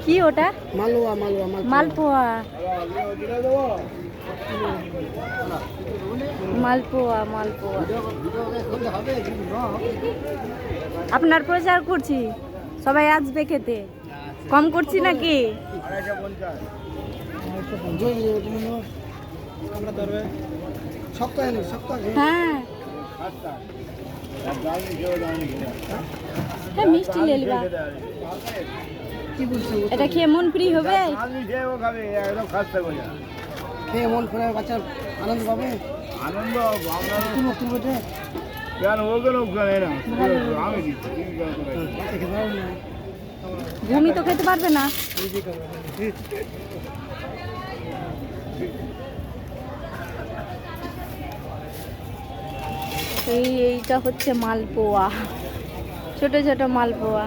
কি ওটা? মালপোয়া মালপোয়া মালপোয়া মালপোয়া আপনার প্রচার করছি, সবাই আসবে খেতে। কম করছি নাকি? হ্যাঁ হ্যাঁ, মিষ্টি লেলবা। এটা খেয়ে মন ফ্রি হবে। খেয়ে মন ফ্রি হবে, বাচ্চা আনন্দ পাবে। আনন্দ ভূমি তো খেতে পারবে না। এইটা হচ্ছে মালপোয়া, ছোট ছোট মালপোয়া।